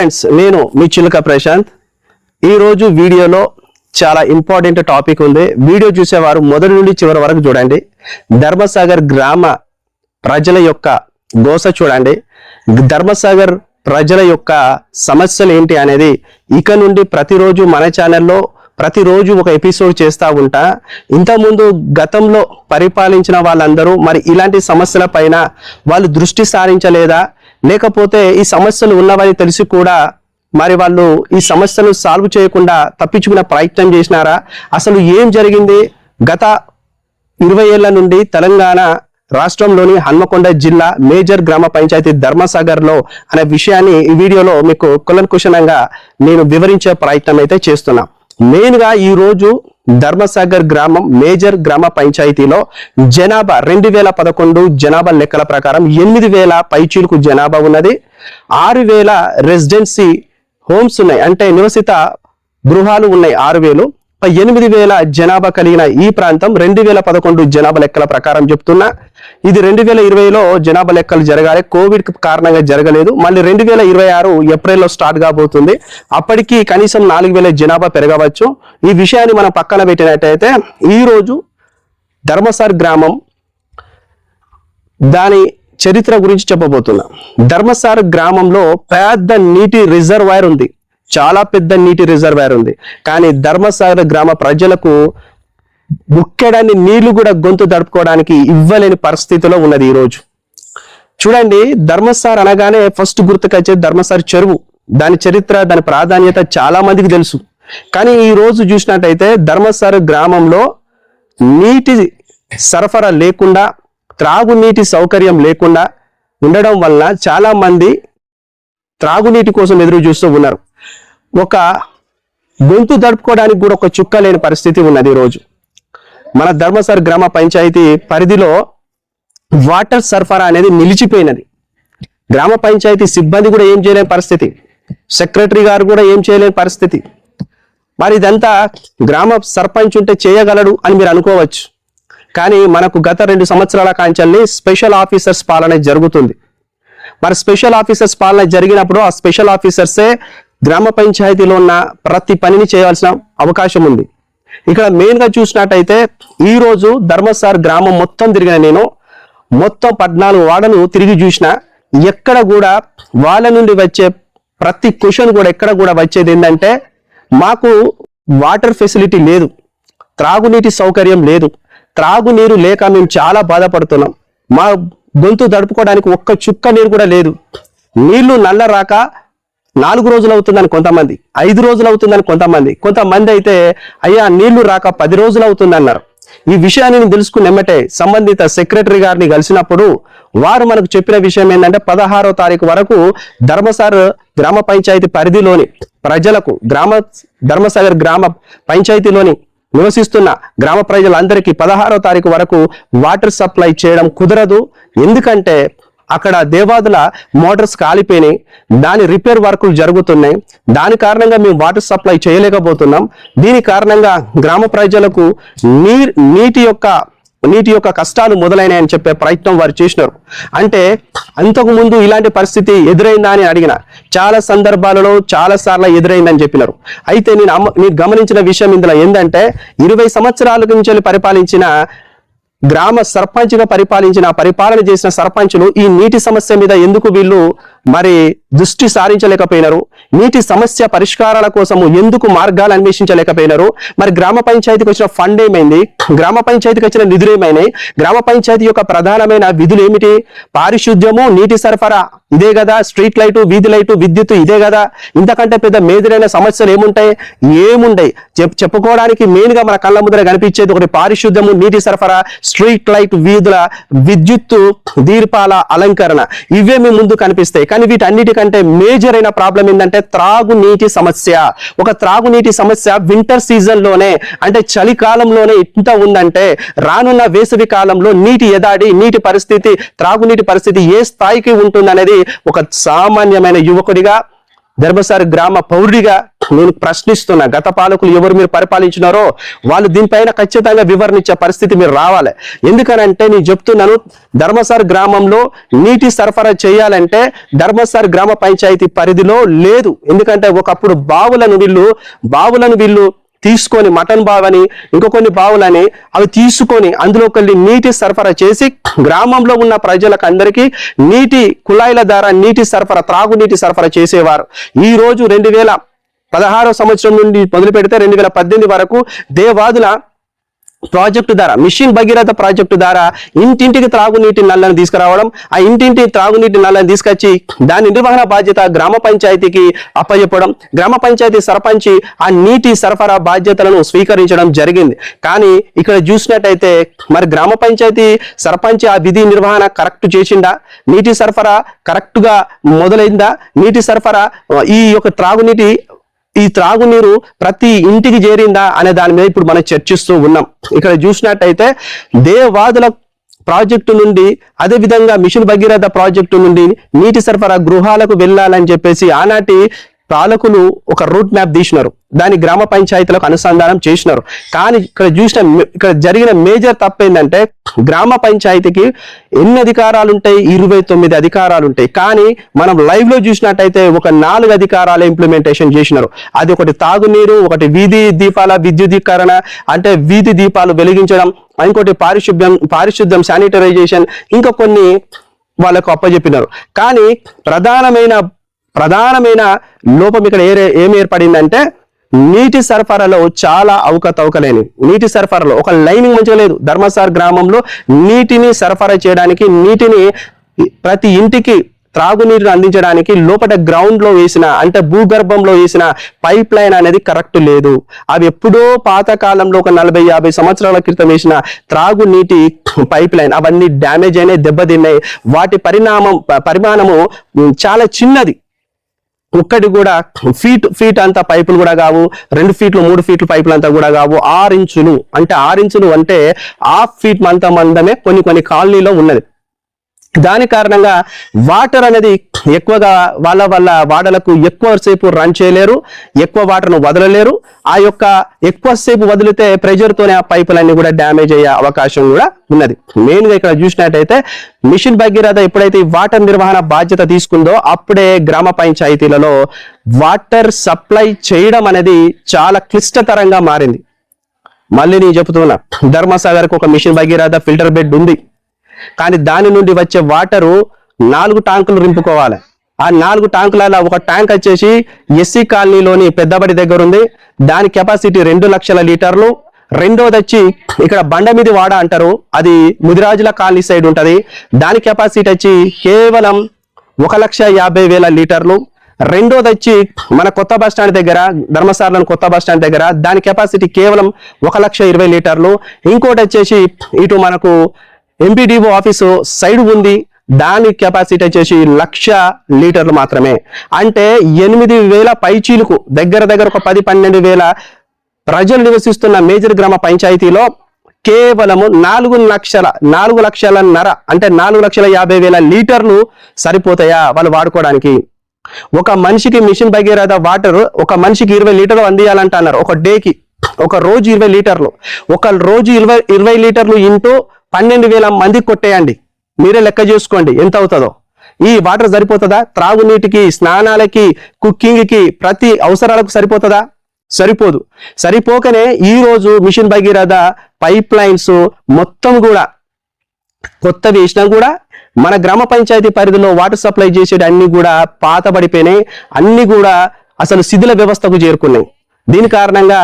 Friends, నేను మీ చిలుక ప్రశాంత్. ఈరోజు వీడియోలో చాలా ఇంపార్టెంట్ టాపిక్ ఉంది. వీడియో చూసేవారు మొదటి నుండి చివరి వరకు చూడండి. ధర్మసాగర్ గ్రామ ప్రజల యొక్క గోస చూడండి. ధర్మసాగర్ ప్రజల యొక్క సమస్యలు ఏంటి అనేది ఇక నుండి ప్రతిరోజు మన ఛానల్లో ప్రతిరోజు ఒక ఎపిసోడ్ చేస్తూ ఉంటా. ఇంతకుముందు గతంలో పరిపాలించిన వాళ్ళందరూ మరి ఇలాంటి సమస్యల పైన వాళ్ళు దృష్టి సారించలేదా, లేకపోతే ఈ సమస్యలు ఉన్నవని తెలిసి కూడా మరి వాళ్ళు ఈ సమస్యలు సాల్వ్ చేయకుండా తప్పించుకునే ప్రయత్నం చేసినారా? అసలు ఏం జరిగింది? గత 20 ఏళ్ల నుండి తెలంగాణ రాష్ట్రంలోని హన్మకొండ జిల్లా మేజర్ గ్రామ పంచాయతీ ధర్మసాగర్లో అనే విషయాన్ని ఈ వీడియోలో మీకు కులంకుశలంగా నేను వివరించే ప్రయత్నం అయితే చేస్తున్నా. మెయిన్గా ఈరోజు ధర్మసాగర్ గ్రామం మేజర్ గ్రామ పంచాయతీలో జనాభా 2011 జనాభా లెక్కల ప్రకారం 8,000 పైచీలకు జనాభా ఉన్నది. 6,000 రెసిడెన్సీ హోమ్స్ ఉన్నాయి, అంటే నివసిత గృహాలు ఉన్నాయి 6,000. 8,000 జనాభా కలిగిన ఈ ప్రాంతం 2011 జనాభా లెక్కల ప్రకారం చెప్తున్నా. ఇది 2020లో జనాభా లెక్కలు జరగాలి, కోవిడ్ కారణంగా జరగలేదు. మళ్ళీ 2026 ఏప్రిల్లో స్టార్ట్ కాబోతుంది. అప్పటికి కనీసం 4,000 జనాభా పెరగవచ్చు. ఈ విషయాన్ని మనం పక్కన పెట్టినట్టయితే ఈరోజు ధర్మసాగర్ గ్రామం దాని చరిత్ర గురించి చెప్పబోతున్నా. ధర్మసాగర్ గ్రామంలో పెద్ద నీటి రిజర్వాయర్ ఉంది, చాలా పెద్ద నీటి రిజర్వాయర్ ఉంది. కానీ ధర్మసాగర్ గ్రామ ప్రజలకు బుక్కెడని నీళ్లు కూడా గొంతు దడుపుకోవడానికి ఇవ్వలేని పరిస్థితిలో ఉన్నది ఈరోజు. చూడండి, ధర్మసాగర్ అనగానే ఫస్ట్ గుర్తుకొచ్చేది ధర్మసాగర్ చెరువు. దాని చరిత్ర, దాని ప్రాధాన్యత చాలా మందికి తెలుసు. కానీ ఈ రోజు చూసినట్టయితే ధర్మసాగర్ గ్రామంలో నీటి సరఫరా లేకుండా, త్రాగునీటి సౌకర్యం లేకుండా ఉండడం వల్ల చాలా మంది త్రాగునీటి కోసం ఎదురు చూస్తూ ఉన్నారు. ఒక గొంతు దడుపుకోవడానికి కూడా ఒక చుక్క లేని పరిస్థితి ఉన్నది. ఈరోజు మన ధర్మసాగర్ గ్రామ పంచాయతీ పరిధిలో వాటర్ సరఫరా అనేది నిలిచిపోయినది. గ్రామ పంచాయతీ సిబ్బంది కూడా ఏం చేయలేని పరిస్థితి, సెక్రటరీ గారు కూడా ఏం చేయలేని పరిస్థితి. మరి ఇదంతా గ్రామ సర్పంచ్ ఉంటే చేయగలడు అని మీరు అనుకోవచ్చు. కానీ మనకు గత 2 సంవత్సరాల కాంచెల్ని స్పెషల్ ఆఫీసర్స్ పాలన జరుగుతుంది. మరి స్పెషల్ ఆఫీసర్స్ పాలన జరిగినప్పుడు ఆ స్పెషల్ ఆఫీసర్సే గ్రామ పంచాయతీలో ఉన్న ప్రతి పనిని చేయాల్సిన అవకాశం ఉంది. ఇక్కడ మెయిన్ గా చూసినట్టయితే ఈ రోజు ధర్మసాగర్ గ్రామం మొత్తం తిరిగిన నేను, మొత్తం 14 వార్డులు తిరిగి చూసిన. ఎక్కడ కూడా వాళ్ళ నుండి వచ్చే ప్రతి క్వశ్చన్ కూడా ఎక్కడ కూడా వచ్చేది ఏంటంటే, మాకు వాటర్ ఫెసిలిటీ లేదు, త్రాగునీటి సౌకర్యం లేదు, త్రాగునీరు లేక మేము చాలా బాధపడుతున్నాం, మా గొంతు దడుపుకోవడానికి ఒక్క చుక్క నీరు కూడా లేదు, నీళ్లు నల్ల రాక 4 రోజులు అవుతుందని కొంతమంది, 5 రోజులు అవుతుందని కొంతమంది అయితే అయ్యా నీళ్లు రాక 10 రోజులు అవుతుందన్నారు. ఈ విషయాన్ని నేను తెలుసుకున్నెమ్మటే సంబంధిత సెక్రటరీ గారిని కలిసినప్పుడు వారు మనకు చెప్పిన విషయం ఏంటంటే, 16వ తారీఖు వరకు ధర్మసాగర్ గ్రామ పంచాయతీ పరిధిలోని ప్రజలకు, ధర్మసాగర్ గ్రామ పంచాయతీలోని నివసిస్తున్న గ్రామ ప్రజలందరికీ 16వ తారీఖు వరకు వాటర్ సప్లై చేయడం కుదరదు. ఎందుకంటే అక్కడ దేవాదుల మోటార్స్ కాలిపోయినాయి, దాని రిపేర్ వర్కులు జరుగుతున్నాయి. దాని కారణంగా మేము వాటర్ సప్లై చేయలేకపోతున్నాం. దీని కారణంగా గ్రామ ప్రజలకు నీటి యొక్క కష్టాలు మొదలైనాయని చెప్పే ప్రయత్నం వారు చేసినారు. అంటే అంతకు ముందు ఇలాంటి పరిస్థితి ఎదురైందా అని అడిగిన, చాలా సందర్భాలలో చాలా సార్లు ఎదురైందని చెప్పినారు. అయితే నేను గమనించిన విషయం ఇందులో ఏంటంటే, 20 సంవత్సరాల నుంచి పరిపాలించిన గ్రామ సర్పంచ్గా పరిపాలన చేసిన సర్పంచులు ఈ నీటి సమస్య మీద ఎందుకు వీళ్ళు మరి దృష్టి సారించలేకపోయినారు? నీటి సమస్య పరిష్కారాల కోసము ఎందుకు మార్గాలు అన్వేషించలేకపోయినారు? మరి గ్రామ పంచాయతీకి వచ్చిన ఫండ్ ఏమైంది? గ్రామ పంచాయతీకి వచ్చిన నిధులు ఏమైనాయి? గ్రామ పంచాయతీ యొక్క ప్రధానమైన విధులు ఏమిటి? పారిశుద్ధ్యము, నీటి సరఫరా ఇదే కదా, స్ట్రీట్ లైటు, వీధి లైటు, విద్యుత్ ఇదే కదా. ఇంతకంటే పెద్ద మేజరైన సమస్యలు ఏముంటాయి? ఏముండయి. చెప్పుకోవడానికి మెయిన్ గా మన కళ్ళ ముందర కనిపించేది ఒకటి పారిశుద్ధ్యము, నీటి సరఫరా, స్ట్రీట్ లైట్, వీధుల విద్యుత్తు, దీపాల అలంకరణ, ఇవే మీ ముందు కనిపిస్తాయి. కానీ వీటన్నిటికంటే మేజర్ అయిన ప్రాబ్లం ఏంటంటే త్రాగునీటి సమస్య. ఒక త్రాగునీటి సమస్య వింటర్ సీజన్ లోనే, అంటే చలికాలంలోనే ఇంత ఉందంటే రానున్న వేసవి కాలంలో నీటి ఎదాడి, నీటి పరిస్థితి, త్రాగునీటి పరిస్థితి ఏ స్థాయికి ఉంటుందనేది ఒక సామాన్యమైన యువకుడిగా, ధర్మసాగర్ గ్రామ పౌరుడిగా నేను ప్రశ్నిస్తున్నా. గత పాలకులు ఎవరు మీరు పరిపాలించినారో వాళ్ళు దీనిపైన ఖచ్చితంగా వివరణ ఇచ్చే పరిస్థితి మీరు రావాలి. ఎందుకనంటే నేను చెప్తున్నాను, ధర్మసార్ గ్రామంలో నీటి సరఫరా చేయాలంటే ధర్మసార్ గ్రామ పంచాయతీ పరిధిలో లేదు. ఎందుకంటే ఒకప్పుడు బావులను వీళ్ళు తీసుకొని మటన్ బావని ఇంకో కొన్ని బావులని అవి తీసుకొని అందులోకి నీటి సరఫరా చేసి గ్రామంలో ఉన్న ప్రజలకు అందరికీ నీటి కుళాయిల ద్వారా నీటి సరఫరా, త్రాగునీటి సరఫరా చేసేవారు. ఈ రోజు 2016 సంవత్సరం నుండి మొదలు పెడితే 2018 వరకు దేవాదుల ప్రాజెక్టు ద్వారా, మిషన్ భగీరథ ప్రాజెక్టు ద్వారా ఇంటింటికి త్రాగునీటి నల్లని తీసుకురావడం, ఆ ఇంటింటి త్రాగునీటి నల్లని తీసుకొచ్చి దాని నిర్వహణ బాధ్యత గ్రామ పంచాయతీకి అప్పచెప్పడం, గ్రామ పంచాయతీ సర్పంచి ఆ నీటి సరఫరా బాధ్యతలను స్వీకరించడం జరిగింది. కానీ ఇక్కడ చూసినట్టయితే మరి గ్రామ పంచాయతీ సర్పంచ్ ఆ విధి నిర్వహణ కరెక్ట్ చేసిందా? నీటి సరఫరా కరెక్ట్ గా మొదలైందా? నీటి సరఫరా ఈ త్రాగునీరు ప్రతి ఇంటికి చేరిందా అనే దాని మీద ఇప్పుడు మనం చర్చిస్తూ ఉన్నాం. ఇక్కడ చూసినట్టయితే దేవాదుల ప్రాజెక్టు నుండి, అదే విధంగా మిషన్ భగీరథ ప్రాజెక్టు నుండి నీటి సరఫరా గృహాలకు వెళ్ళాలని చెప్పేసి ఆనాటి పాలకులు ఒక రూట్ మ్యాప్ తీసినారు, దాని గ్రామ పంచాయతీలకు అనుసంధానం చేసినారు. కానీ ఇక్కడ జరిగిన మేజర్ తప్పు ఏంటంటే గ్రామ పంచాయతీకి ఎన్ని అధికారాలు ఉంటాయి? 29 అధికారాలు ఉంటాయి. కానీ మనం లైవ్ లో చూసినట్టయితే ఒక 4 అధికారాలు ఇంప్లిమెంటేషన్ చేసినారు. అది ఒకటి తాగునీరు, ఒకటి వీధి దీపాల విద్యుదీకరణ అంటే వీధి దీపాలు వెలిగించడం, ఇంకోటి పారిశుద్ధ్యం శానిటరైజేషన్, ఇంకా కొన్ని వాళ్ళకు అప్పచెప్పినారు. కానీ ప్రధానమైన లోపం ఇక్కడ ఏమి ఏర్పడిందంటే నీటి సరఫరాలో చాలా అవకతవకలేని నీటి సరఫరాలో ఒక లైనింగ్ మంచిగా లేదు. ధర్మసార్ గ్రామంలో నీటిని సరఫరా చేయడానికి, నీటిని ప్రతి ఇంటికి త్రాగునీరును అందించడానికి లోపల గ్రౌండ్ లో వేసిన అంటే భూగర్భంలో వేసిన పైప్ లైన్ అనేది కరెక్ట్ లేదు. అవి ఎప్పుడో పాతకాలంలో ఒక 40-50 సంవత్సరాల క్రితం వేసిన త్రాగునీటి పైప్ లైన్ అవన్నీ డ్యామేజ్ అయినాయి, దెబ్బతిన్నాయి. వాటి పరిమాణము చాలా చిన్నది. ఒక్కటి కూడా ఫీట్ అంతా పైపులు కూడా కావు, 2 ఫీట్లు 3 ఫీట్లు పైపులు అంతా కూడా కావు. 6 ఇంచులు అంటే 6 ఇంచులు అంటే హాఫ్ ఫీట్ మందమే కొన్ని కాలనీలో ఉన్నది. దాని కారణంగా వాటర్ అనేది ఎక్కువగా వాళ్ళ వాడలకు ఎక్కువసేపు రన్ చేయలేరు, ఎక్కువ వాటర్ను వదలలేరు. ఆ యొక్క ఎక్కువసేపు వదిలితే ప్రెజర్తోనే ఆ పైపులన్నీ కూడా డ్యామేజ్ అయ్యే అవకాశం కూడా ఉన్నది. మెయిన్గా ఇక్కడ చూసినట్టయితే మిషన్ భగీరథ ఎప్పుడైతే వాటర్ నిర్వహణ బాధ్యత తీసుకుందో అప్పుడే గ్రామ పంచాయతీలలో వాటర్ సప్లై చేయడం అనేది చాలా క్లిష్టతరంగా మారింది. మళ్ళీ నేను చెప్తున్నా, ధర్మసాగర్కి ఒక మిషన్ భగీరథ ఫిల్టర్ బెడ్ ఉంది. కానీ దాని నుండి వచ్చే వాటరు 4 ట్యాంకులు రింపుకోవాలి. ఆ 4 ట్యాంకులలో ఒక ట్యాంక్ వచ్చేసి ఎస్సీ కాలనీలోని పెద్దబడి దగ్గర ఉంది, దాని కెపాసిటీ 2 లక్షల లీటర్లు. రెండోది వచ్చి ఇక్కడ బండమీది వాడ అంటారు, అది ముదిరాజుల కాలనీ సైడ్ ఉంటది, దాని కెపాసిటీ వచ్చి కేవలం 1,50,000 లీటర్లు. రెండోది వచ్చి మన కొత్త బస్ స్టాండ్ దగ్గర, ధర్మసార్లోని కొత్త బస్ స్టాండ్ దగ్గర, దాని కెపాసిటీ కేవలం 1,20,000 లీటర్లు. ఇంకోటి వచ్చేసి ఇటు మనకు ఎంపీడీఓ ఆఫీసు సైడ్ ఉంది, దాని కెపాసిటీ వచ్చేసి 1,00,000 లీటర్లు మాత్రమే. అంటే 8,000 పైచీలకు దగ్గర ఒక 10-12,000 ప్రజలు నివసిస్తున్న మేజర్ గ్రామ పంచాయతీలో కేవలము 4,50,000 అంటే 4,50,000 లీటర్లు సరిపోతాయా వాళ్ళు వాడుకోవడానికి? ఒక మనిషికి మిషన్ భగీరథ వాటర్ ఒక మనిషికి 20 లీటర్లు అందియాలంటున్నారు ఒక డేకి. ఒక రోజు 20 లీటర్లు, ఒక రోజు 20 లీటర్లు ఇంటూ 12,000 మందికి కొట్టేయండి, మీరే లెక్క చేసుకోండి ఎంత అవుతుందో. ఈ వాటర్ సరిపోతుందా? త్రాగునీటికి, స్నానాలకి, కుకింగ్కి, ప్రతి అవసరాలకు సరిపోతుందా? సరిపోదు. సరిపోకనే ఈ రోజు మిషన్ భగీరథ పైప్ లైన్స్ మొత్తం కూడా కొత్త వేసినా కూడా మన గ్రామ పంచాయతీ పరిధిలో వాటర్ సప్లై చేసేది అన్ని కూడా పాతబడిపోయినాయి, అన్ని కూడా అసలు శిథిల వ్యవస్థకు చేరుకున్నాయి. దీని కారణంగా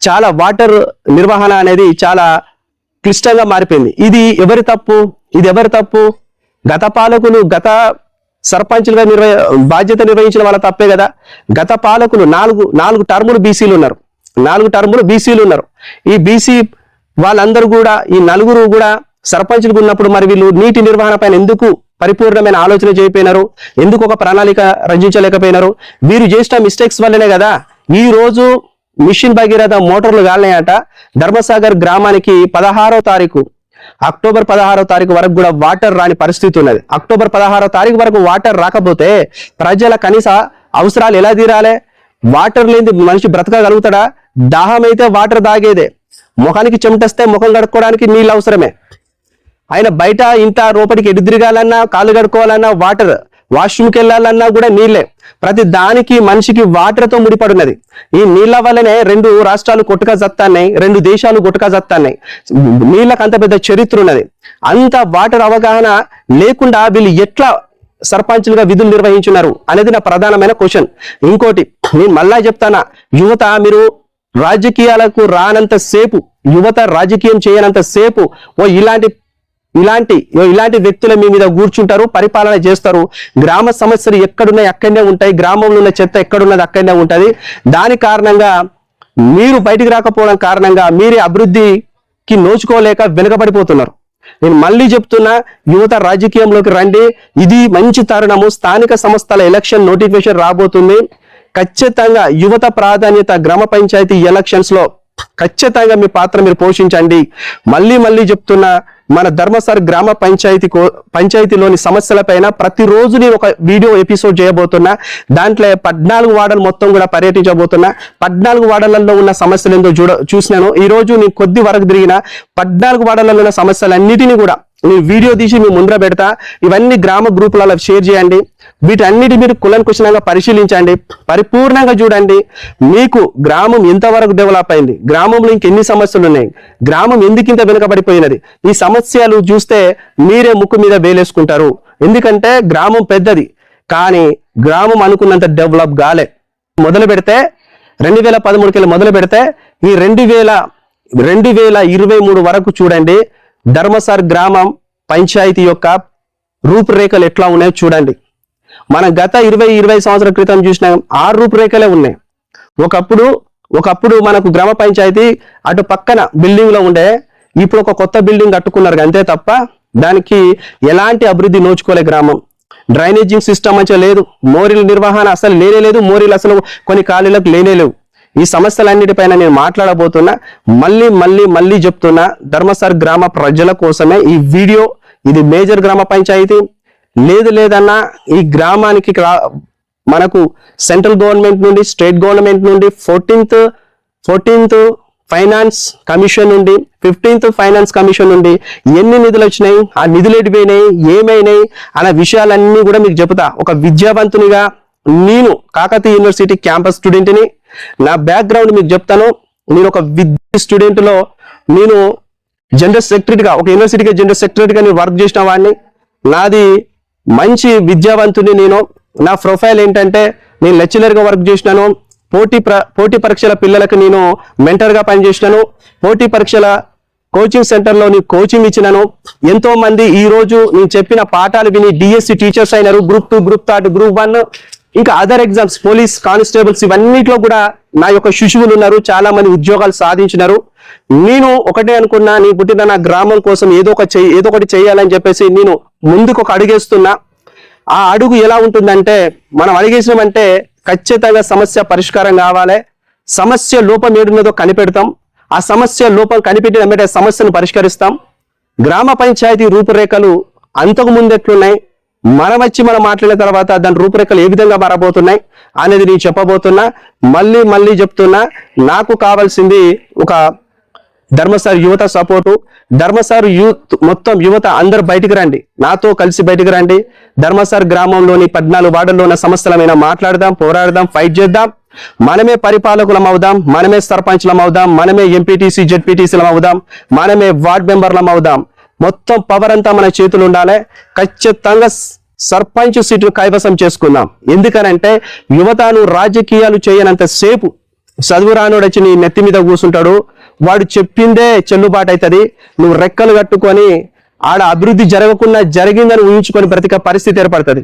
చాలా వాటర్ నిర్వహణ అనేది చాలా క్లిష్టంగా మారిపోయింది. ఇది ఎవరి తప్పు? గత పాలకులు, గత సర్పంచులుగా బాధ్యత నిర్వహించిన వాళ్ళ తప్పే కదా. గత పాలకులు 4 టర్ములు బీసీలు ఉన్నారు, 4 టర్ములు బీసీలు ఉన్నారు. ఈ బీసీ వాళ్ళందరూ కూడా, ఈ 4 కూడా సర్పంచులుగా ఉన్నప్పుడు మరి వీళ్ళు నీటి నిర్వహణ పైన ఎందుకు పరిపూర్ణమైన ఆలోచన చేయకపోయినారు? ఎందుకు ఒక ప్రణాళిక రచించలేకపోయినారు? వీరు చేసిన మిస్టేక్స్ వల్లనే కదా ఈ రోజు మిషన్ భగీరథ మోటార్లు కాలినాయట. ధర్మసాగర్ గ్రామానికి అక్టోబర్ 16వ తారీఖు వరకు కూడా వాటర్ రాని పరిస్థితి ఉన్నది. అక్టోబర్ 16వ తారీఖు వరకు వాటర్ రాకపోతే ప్రజల కనీస అవసరాలు ఎలా తీరాలి? వాటర్ లేని మనిషి బ్రతకగలుగుతాడా? దాహం అయితే వాటర్ తాగేదే, ముఖానికి చెమటస్తే ముఖం కడుక్కోవడానికి నీళ్ళు అవసరమే. ఆయన బయట ఇంత లోపలికి ఎటు తిరగాలన్నా, కాళ్ళు కడుక్కోవాలన్నా వాటర్, వాష్రూమ్కి వెళ్ళాలన్నా కూడా నీళ్ళే. ప్రతి దానికి మనిషికి వాటర్తో ముడిపడినది. ఈ నీళ్ళ వల్లనే 2 రాష్ట్రాలు కొట్టుగా జత్తాన్నాయి, 2 దేశాలు కొట్టుగా జత్తాన్నాయి. నీళ్ళకు అంత పెద్ద చరిత్ర ఉన్నది. అంత వాటర్ అవగాహన లేకుండా వీళ్ళు ఎట్లా సర్పంచులుగా విధులు నిర్వహించున్నారు అనేది నా ప్రధానమైన క్వశ్చన్. ఇంకోటి నేను మళ్ళా చెప్తానా, యువత మీరు రాజకీయాలకు రానంత సేపు, యువత రాజకీయం చేయనంత సేపు ఇలాంటి వ్యక్తుల మీ మీద కూర్చుంటారు, పరిపాలన చేస్తారు. గ్రామ సమస్యలు ఎక్కడున్నాయి అక్కడనే ఉంటాయి, గ్రామంలో ఉన్న చెత్త ఎక్కడున్నది అక్కడనే ఉంటది. దాని కారణంగా మీరు బయటికి రాకపోవడం కారణంగా మీరే అభివృద్ధికి నోచుకోలేక వెనుకబడిపోతున్నారు. నేను మళ్ళీ చెప్తున్నా, యువత రాజకీయంలోకి రండి. ఇది మంచి తరుణము. స్థానిక సంస్థల ఎలక్షన్ నోటిఫికేషన్ రాబోతుంది. ఖచ్చితంగా యువత ప్రాధాన్యత గ్రామ పంచాయతీ ఎలక్షన్స్ లో ఖచ్చితంగా మీ పాత్ర మీరు పోషించండి. మళ్ళీ చెప్తున్నా, మన ధర్మసార్ గ్రామ పంచాయతీలోని సమస్యలపైన ప్రతిరోజు నేను ఒక వీడియో ఎపిసోడ్ చేయబోతున్నా. దాంట్లో 14 వార్డులు మొత్తం కూడా పర్యటించబోతున్నా. 14 వార్డులలో ఉన్న సమస్యలు ఏందో చూసినాను. ఈ రోజు నేను కొద్ది వరకు తిరిగిన 14 వార్డులలో ఉన్న సమస్యలన్నిటినీ కూడా నేను వీడియో తీసి మీ ముందర పెడతా. ఇవన్నీ గ్రామ గ్రూపులలో షేర్ చేయండి. వీటన్నిటి మీరు కులంకుశలంగా పరిశీలించండి, పరిపూర్ణంగా చూడండి. మీకు గ్రామం ఎంతవరకు డెవలప్ అయింది, గ్రామంలో ఇంకెన్ని సమస్యలు ఉన్నాయి, గ్రామం ఎందుకు ఇంత వెనుకబడిపోయినది, ఈ సమస్యలు చూస్తే మీరే ముక్కు మీద వేలేసుకుంటారు. ఎందుకంటే గ్రామం పెద్దది, కానీ గ్రామం అనుకున్నంత డెవలప్ కాలే. మొదలు పెడితే 2013 మొదలు పెడితే ఈ 2023 వరకు చూడండి, ధర్మసార్ గ్రామం పంచాయతీ యొక్క రూపురేఖలు ఎట్లా ఉన్నాయో చూడండి. మనం గత 20 సంవత్సరాల క్రితం చూసిన 6 రూపురేఖలే ఉన్నాయి. ఒకప్పుడు మనకు గ్రామ పంచాయతీ అటు పక్కన బిల్డింగ్ లో ఉండే, ఇప్పుడు ఒక కొత్త బిల్డింగ్ కట్టుకున్నారు అంతే తప్ప దానికి ఎలాంటి అభివృద్ధి నోచుకోలే. గ్రామం డ్రైనేజింగ్ సిస్టమ్ మంచిగా లేదు, మోరీల నిర్వహణ అసలు లేనే లేదు, మోరీలు అసలు కొన్ని ఖాళీలకు లేవు. ఈ సమస్యలన్నిటిపైన నేను మాట్లాడబోతున్నా. మళ్ళీ చెప్తున్నా, ధర్మసార్ గ్రామ ప్రజల కోసమే ఈ వీడియో. ఇది మేజర్ గ్రామ పంచాయతీ. లేదన్నా ఈ గ్రామానికి మనకు సెంట్రల్ గవర్నమెంట్ నుండి, స్టేట్ గవర్నమెంట్ నుండి 14th ఫైనాన్స్ కమిషన్ నుండి, 15th ఫైనాన్స్ కమిషన్ నుండి ఎన్ని నిధులు వచ్చినాయి, ఆ నిధులు ఎటుపోయినాయి, ఏమైనాయి అనే విషయాలన్నీ కూడా మీకు చెబుతా. ఒక విద్యావంతునిగా నేను కాకతీయ యూనివర్సిటీ క్యాంపస్ స్టూడెంట్ని. నా బ్యాక్గ్రౌండ్ మీకు చెప్తాను. నేను ఒక విద్యా స్టూడెంట్ లో నేను జనరల్ సెక్రటరీగా, ఒక యూనివర్సిటీకి జనరల్ సెక్రటరీగా నేను వర్క్ చేసిన వాడిని. నాది మంచి విద్యావంతుని. నా ప్రొఫైల్ ఏంటంటే, నేను లెక్చరర్ గా వర్క్ చేసినాను, పోటీ పరీక్షల పిల్లలకు నేను మెంటర్ గా పనిచేసినాను, పోటీ పరీక్షల కోచింగ్ సెంటర్ లో నేను కోచింగ్ ఇచ్చినాను. ఎంతో మంది ఈ రోజు నేను చెప్పిన పాఠాలు విని డిఎస్సి టీచర్స్ అయినారు. Group 2, Group 3, Group 1 ఇంకా అదర్ ఎగ్జామ్స్, పోలీస్ కానిస్టేబుల్స్, ఇవన్నిట్లో కూడా నా యొక్క శిశువులు ఉన్నారు. చాలా మంది ఉద్యోగాలు సాధించినారు. నేను ఒకటే అనుకున్నా, నీ పుట్టిన నా గ్రామం కోసం ఏదో ఒకటి చేయాలని చెప్పేసి నేను ముందుకు ఒక అడుగేస్తున్నా. ఆ అడుగు ఎలా ఉంటుందంటే, మనం అడిగేసినామంటే ఖచ్చితంగా సమస్య పరిష్కారం కావాలి. సమస్య లోపం ఏడున్నదో కనిపెడతాం. ఆ సమస్య లోపం కనిపెట్టిన వెంటనే సమస్యను పరిష్కరిస్తాం. గ్రామ పంచాయతీ రూపురేఖలు అంతకు ముందు ఎట్లున్నాయి, మనం మాట్లాడిన తర్వాత దాని రూపురేఖలు ఏ విధంగా మారబోతున్నాయి అనేది నేను చెప్పబోతున్నా. మళ్ళీ చెప్తున్నా, నాకు కావాల్సింది ఒక ధర్మసార్ యువత సపోర్టు. ధర్మసార్ యూత్ మొత్తం యువత అందరు బయటికి రండి, నాతో కలిసి బయటికి రండి. ధర్మసార్ గ్రామంలోని 14 వార్డుల్లో ఉన్న సమస్యలమైనా మాట్లాడదాం, పోరాడదాం, ఫైట్ చేద్దాం. మనమే పరిపాలకులం అవుదాం, మనమే సర్పంచ్లం అవుదాం, మనమే ఎంపీటీసీ జెడ్పీటీసీలం అవుదాం, మనమే వార్డ్ మెంబర్లం అవుదాం. మొత్తం పవర్ అంతా మన చేతులు ఉండాలి. ఖచ్చితంగా సర్పంచ్ సీటు కైవసం చేసుకుందాం. ఎందుకనంటే యువతను రాజకీయాలు చేయనంత సేపు చదువు రానోడు వచ్చి నీ నెత్తి మీద కూర్చుంటాడు. వాడు చెప్పిందే చెల్లుబాటు అవుతుంది. నువ్వు రెక్కలు కట్టుకొని ఆడ అభివృద్ధి జరగకుండా జరిగిందని ఊహించుకొని బ్రతికే పరిస్థితి ఏర్పడుతుంది.